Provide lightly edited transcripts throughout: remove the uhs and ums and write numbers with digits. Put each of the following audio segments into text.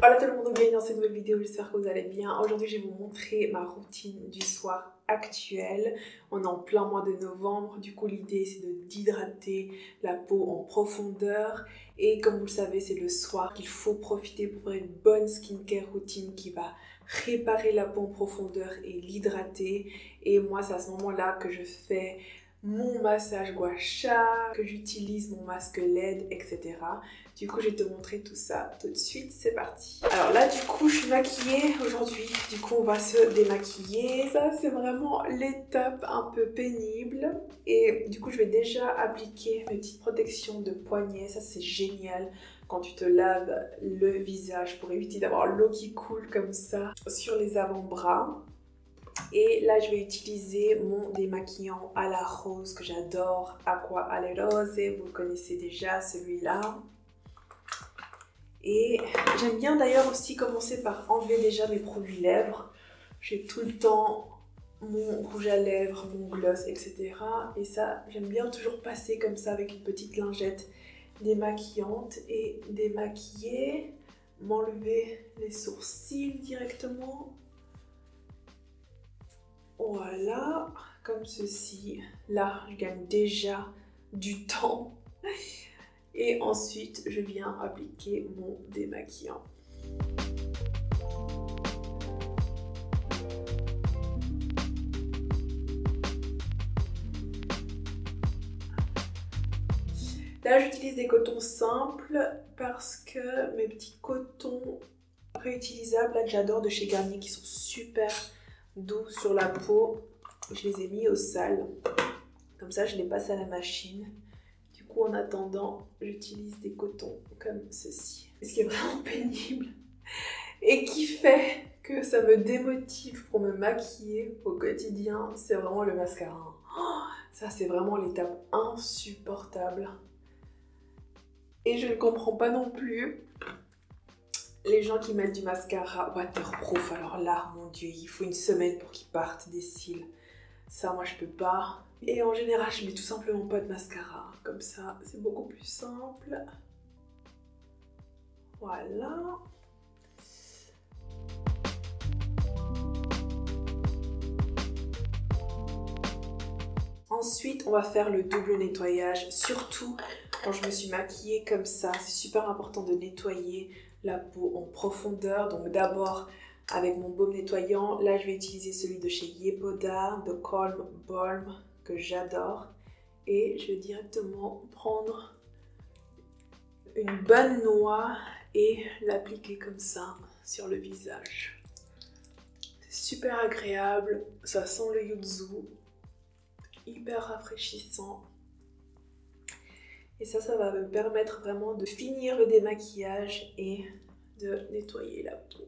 Hola tout le monde, bienvenue dans cette nouvelle vidéo, j'espère que vous allez bien. Aujourd'hui je vais vous montrer ma routine du soir actuelle. On est en plein mois de novembre, du coup l'idée c'est d'hydrater la peau en profondeur. Et comme vous le savez, c'est le soir qu'il faut profiter pour faire une bonne skincare routine qui va réparer la peau en profondeur et l'hydrater. Et moi c'est à ce moment-là que je fais mon massage gua sha, que j'utilise mon masque LED, etc. Du coup, je vais te montrer tout ça tout de suite, c'est parti. Alors là, du coup, je suis maquillée aujourd'hui. Du coup, on va se démaquiller. Ça, c'est vraiment l'étape un peu pénible. Et du coup, je vais déjà appliquer mes petites protections de poignet. Ça, c'est génial quand tu te laves le visage pour éviter d'avoir l'eau qui coule comme ça sur les avant-bras. Et là, je vais utiliser mon démaquillant à la rose que j'adore, Acqua alle Rose. Vous le connaissez déjà, celui-là. Et j'aime bien d'ailleurs aussi commencer par enlever déjà mes produits lèvres. J'ai tout le temps mon rouge à lèvres, mon gloss, etc. Et ça, j'aime bien toujours passer comme ça avec une petite lingette démaquillante et démaquiller, m'enlever les sourcils directement. Voilà, comme ceci. Là, je gagne déjà du temps. Et ensuite, je viens appliquer mon démaquillant. Là, j'utilise des cotons simples parce que mes petits cotons réutilisables, là, que j'adore de chez Garnier, qui sont super doux sur la peau, je les ai mis au sale. Comme ça, je les passe à la machine. Du coup, en attendant, j'utilise des cotons comme ceci. Ce qui est vraiment pénible et qui fait que ça me démotive pour me maquiller au quotidien, c'est vraiment le mascara. Oh, ça, c'est vraiment l'étape insupportable. Et je ne comprends pas non plus les gens qui mettent du mascara waterproof. Alors là, mon Dieu, il faut une semaine pour qu'ils partent des cils. Ça, moi, je peux pas. Et en général, je mets tout simplement pas de mascara. Comme ça, c'est beaucoup plus simple. Voilà. Ensuite, on va faire le double nettoyage. Surtout quand je me suis maquillée comme ça, c'est super important de nettoyer la peau en profondeur. Donc d'abord avec mon baume nettoyant. Là, je vais utiliser celui de chez Yepoda, de Calm Balm, que j'adore. Et je vais directement prendre une bonne noix et l'appliquer comme ça sur le visage. C'est super agréable, ça sent le yuzu, hyper rafraîchissant. Et ça va me permettre vraiment de finir le démaquillage et de nettoyer la peau.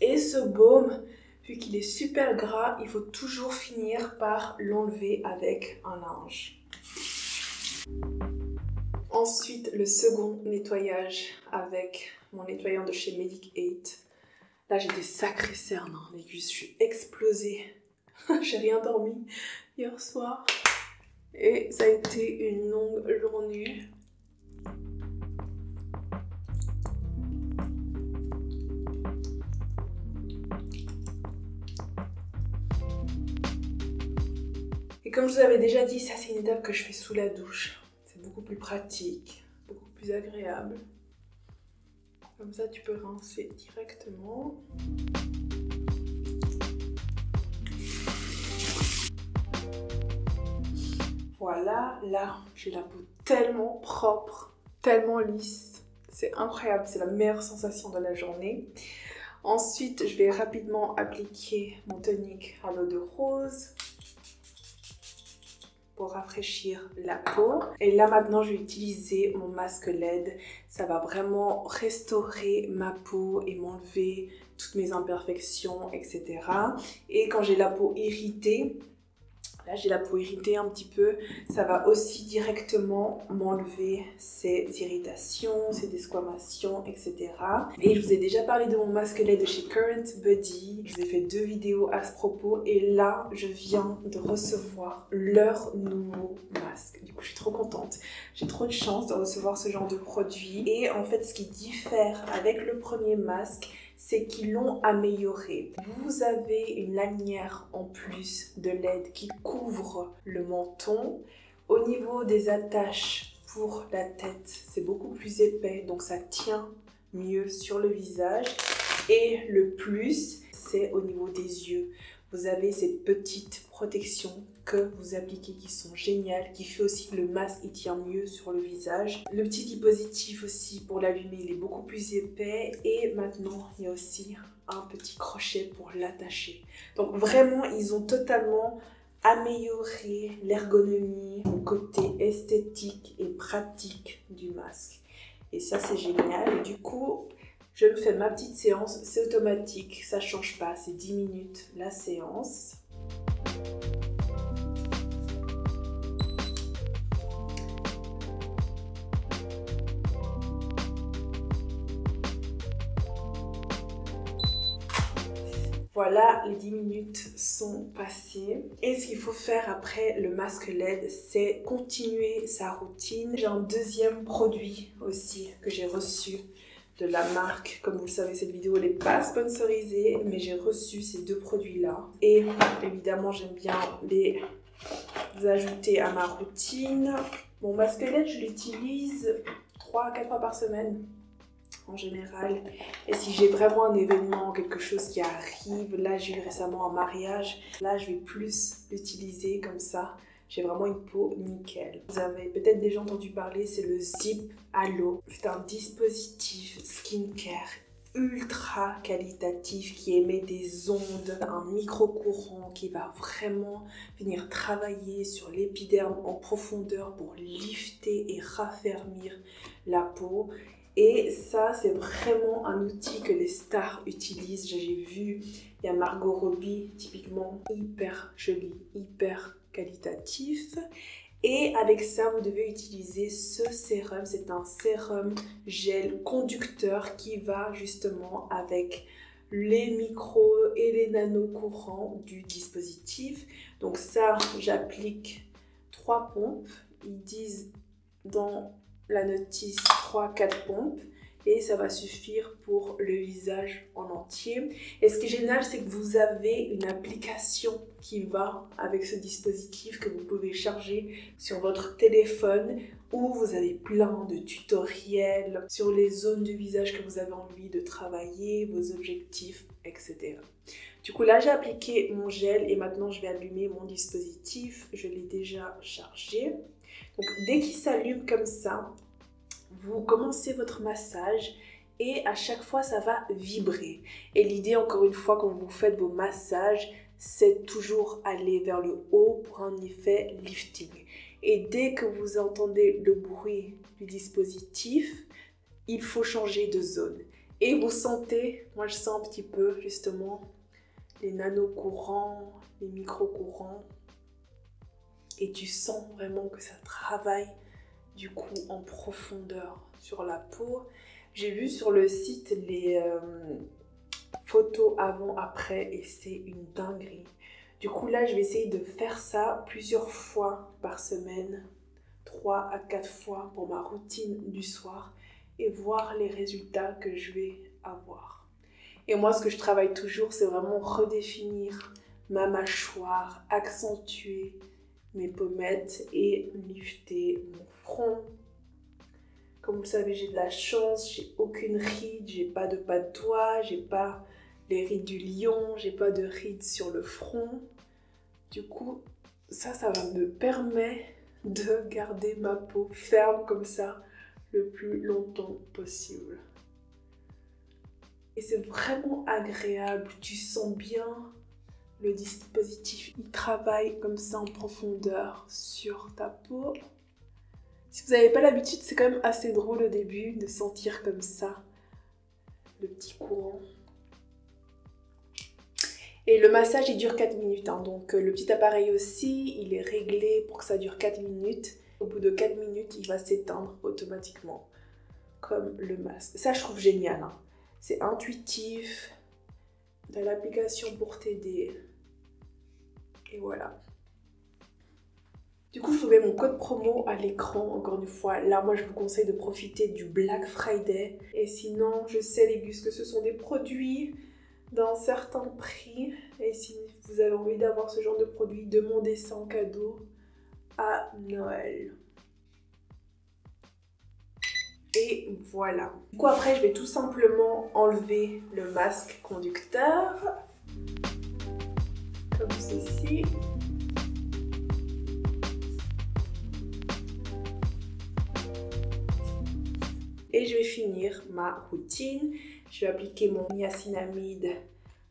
Et ce baume, vu qu'il est super gras, il faut toujours finir par l'enlever avec un linge. Ensuite, le second nettoyage avec mon nettoyant de chez Medic 8. Là, j'ai des sacrés cernes, hein, les cuisses, je suis explosée. J'ai rien dormi hier soir. Et ça a été une longue journée. Et comme je vous avais déjà dit, ça c'est une étape que je fais sous la douche. C'est beaucoup plus pratique, beaucoup plus agréable. Comme ça, tu peux rincer directement. Voilà, là, j'ai la peau tellement propre, tellement lisse. C'est incroyable, c'est la meilleure sensation de la journée. Ensuite, je vais rapidement appliquer mon tonique à l'eau de rose pour rafraîchir la peau. Et là maintenant, je vais utiliser mon masque LED. Ça va vraiment restaurer ma peau et m'enlever toutes mes imperfections, etc. Et quand j'ai la peau irritée, Là, j'ai la peau irritée un petit peu. Ça va aussi directement m'enlever ces irritations, ces desquamations, etc. Et je vous ai déjà parlé de mon masque LED de chez Current Body. Je vous ai fait 2 vidéos à ce propos. Et là, je viens de recevoir leur nouveau masque. Du coup, je suis trop contente. J'ai trop de chance de recevoir ce genre de produit. Et en fait, ce qui diffère avec le premier masque, c'est qu'ils l'ont amélioré. Vous avez une lanière en plus de LED qui couvre le menton. Au niveau des attaches pour la tête, c'est beaucoup plus épais, donc ça tient mieux sur le visage. Et le plus, c'est au niveau des yeux. Vous avez ces petites protections que vous appliquez qui sont géniales, qui fait aussi que le masque il tient mieux sur le visage. Le petit dispositif aussi pour l'allumer, il est beaucoup plus épais. Et maintenant, il y a aussi un petit crochet pour l'attacher. Donc vraiment, ils ont totalement amélioré l'ergonomie, le côté esthétique et pratique du masque. Et ça, c'est génial. Et du coup, je me fais ma petite séance, c'est automatique, ça change pas, c'est 10 minutes la séance. Voilà, les 10 minutes sont passées. Et ce qu'il faut faire après le masque LED, c'est continuer sa routine. J'ai un deuxième produit aussi que j'ai reçu de la marque. Comme vous le savez, cette vidéo n'est pas sponsorisée, mais j'ai reçu ces 2 produits-là. Et évidemment, j'aime bien les ajouter à ma routine. Mon masque LED, je l'utilise 3 à 4 fois par semaine en général. Et si j'ai vraiment un événement, quelque chose qui arrive, là j'ai eu récemment un mariage, là je vais plus l'utiliser comme ça. J'ai vraiment une peau nickel. Vous avez peut-être déjà entendu parler, c'est le Zip Halo. C'est un dispositif skincare ultra qualitatif qui émet des ondes, un micro-courant qui va vraiment venir travailler sur l'épiderme en profondeur pour lifter et raffermir la peau. Et ça, c'est vraiment un outil que les stars utilisent. J'ai vu, il y a Margot Robbie, typiquement hyper joli, hyper qualitatif. Et avec ça, vous devez utiliser ce sérum. C'est un sérum gel conducteur qui va justement avec les micros et les nano-courants du dispositif. Donc ça, j'applique 3 pompes. Ils disent dans la notice 3-4 pompes et ça va suffire pour le visage en entier. Et ce qui est génial, c'est que vous avez une application qui va avec ce dispositif que vous pouvez charger sur votre téléphone, où vous avez plein de tutoriels sur les zones du visage que vous avez envie de travailler, vos objectifs, etc. Du coup là j'ai appliqué mon gel et maintenant je vais allumer mon dispositif. Je l'ai déjà chargé. Donc dès qu'il s'allume comme ça, vous commencez votre massage et à chaque fois ça va vibrer. Et l'idée, encore une fois, quand vous faites vos massages, c'est toujours aller vers le haut pour un effet lifting. Et dès que vous entendez le bruit du dispositif, il faut changer de zone. Et vous sentez, moi je sens un petit peu justement les nano-courants, les micro-courants. Et tu sens vraiment que ça travaille du coup en profondeur sur la peau. J'ai vu sur le site les photos avant-après et c'est une dinguerie. Du coup là je vais essayer de faire ça plusieurs fois par semaine, 3 à 4 fois pour ma routine du soir et voir les résultats que je vais avoir. Et moi ce que je travaille toujours, c'est vraiment redéfinir ma mâchoire, accentuer mes pommettes et lifter mon front. Comme vous le savez, j'ai de la chance, j'ai aucune ride, j'ai pas de pas de doigts, j'ai pas les rides du lion, j'ai pas de rides sur le front. Du coup, ça va me permettre de garder ma peau ferme comme ça le plus longtemps possible. Et c'est vraiment agréable, tu sens bien le dispositif, il travaille comme ça en profondeur sur ta peau. Si vous n'avez pas l'habitude, c'est quand même assez drôle au début de sentir comme ça le petit courant. Et le massage, il dure 4 minutes. Hein. Donc le petit appareil aussi, il est réglé pour que ça dure 4 minutes. Au bout de 4 minutes, il va s'éteindre automatiquement, comme le masque. Ça, je trouve génial. Hein. C'est intuitif. T'as l'application pour t'aider. Et voilà. Du coup, je vous mets mon code promo à l'écran, encore une fois. Là, moi, je vous conseille de profiter du Black Friday. Et sinon, je sais, les Gus, que ce sont des produits d'un certain prix. Et si vous avez envie d'avoir ce genre de produit, demandez ça en cadeau à Noël. Et voilà. Du coup, après, je vais tout simplement enlever le masque conducteur. Comme ceci. Et je vais finir ma routine. Je vais appliquer mon niacinamide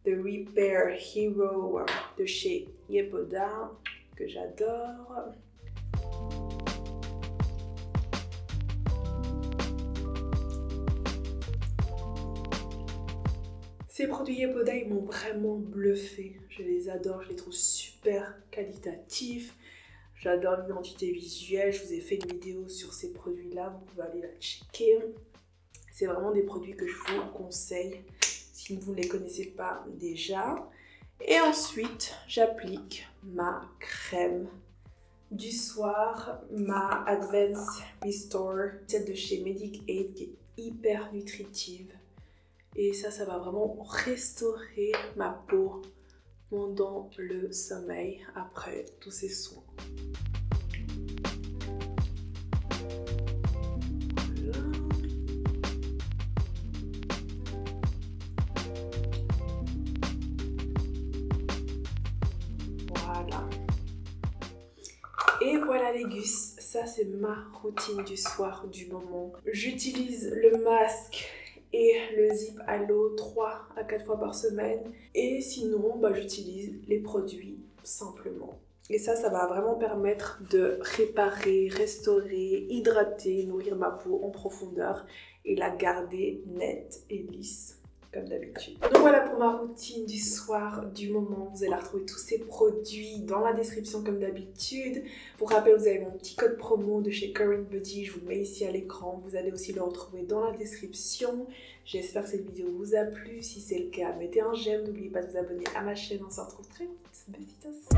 de Repair Hero de chez Yepoda, que j'adore. Ces produits Yepoda, ils m'ont vraiment bluffé. Je les adore, je les trouve super qualitatifs. J'adore l'identité visuelle, je vous ai fait une vidéo sur ces produits-là, vous pouvez aller la checker. C'est vraiment des produits que je vous conseille si vous ne les connaissez pas déjà. Et ensuite, j'applique ma crème du soir, ma Advanced Restore, celle de chez Medicaid qui est hyper nutritive. Et ça va vraiment restaurer ma peau pendant le sommeil après tous ces soins. Voilà. Et voilà les gus, ça c'est ma routine du soir du moment. J'utilise le masque et le zip à l'eau 3 à 4 fois par semaine. Et sinon, j'utilise les produits simplement. Et ça va vraiment permettre de réparer, restaurer, hydrater, nourrir ma peau en profondeur et la garder nette et lisse comme d'habitude. Donc voilà pour ma routine du soir, du moment. Vous allez retrouver tous ces produits dans la description comme d'habitude. Pour rappel, vous avez mon petit code promo de chez Current Body, je vous le mets ici à l'écran. Vous allez aussi le retrouver dans la description. J'espère que cette vidéo vous a plu. Si c'est le cas, mettez un j'aime. N'oubliez pas de vous abonner à ma chaîne. On se retrouve très vite. Besitos.